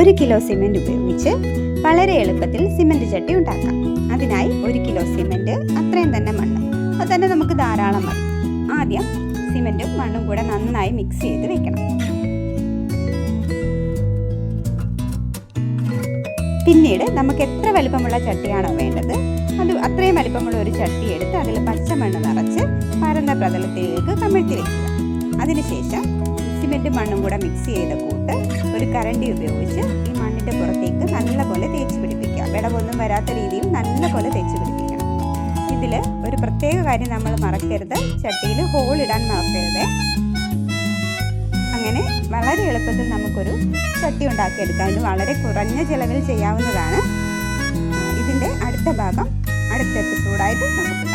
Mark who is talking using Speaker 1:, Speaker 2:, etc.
Speaker 1: 1 kilo cement ഉപയോഗിച്ച് വളരെ എളുപ്പത്തിൽ സിമൻറ്റ് ചട്ടി ഉണ്ടാക്കാം. അതിനായി 1 കിലോ സിമൻറ്റ്, അത്രയും തന്നെ മണ്ണ്, അത് തന്നെ നമുക്ക് ധാരാളം മതി. ആദ്യം സിമൻറ്റും മണ്ണും കൂടെ നന്നായി മിക്സ് ചെയ്ത് വെക്കണം. പിന്നീട് നമുക്ക് എത്ര വലിപ്പമുള്ള ചട്ടിയാണോ വേണ്ടത് അത് അത്രയും വലിപ്പമുള്ള ഒരു ചട്ടി എടുത്ത് അതിൽ പച്ചമണ്ണ് നിറച്ച് പരന്ന പ്രതലത്തിലേക്ക് കമിഴ്ത്തി വയ്ക്കുക. അതിനുശേഷം സിമെൻറ്റും മണ്ണും കൂടെ മിക്സ് ചെയ്ത കൂട്ട് ഒരു കരണ്ടി ഉപയോഗിച്ച് ഈ മണ്ണിൻ്റെ പുറത്തേക്ക് നല്ലപോലെ തേച്ച് പിടിപ്പിക്കുക. വിടവൊന്നും വരാത്ത രീതിയിൽ നല്ലപോലെ തേച്ച് പിടിപ്പിക്കണം. ഇതിൽ ഒരു പ്രത്യേക കാര്യം നമ്മൾ മറക്കരുത്, ചട്ടിയിൽ ഹോൾ ഇടാൻ മറക്കരുത്. അങ്ങനെ വളരെ എളുപ്പത്തിൽ നമുക്കൊരു ചട്ടി ഉണ്ടാക്കിയെടുക്കാം. ഇത് വളരെ കുറഞ്ഞ ചിലവിൽ ചെയ്യാവുന്നതാണ്. ഇതിൻ്റെ അടുത്ത ഭാഗം അടുത്ത എപ്പിസോഡായിട്ട് നമുക്ക്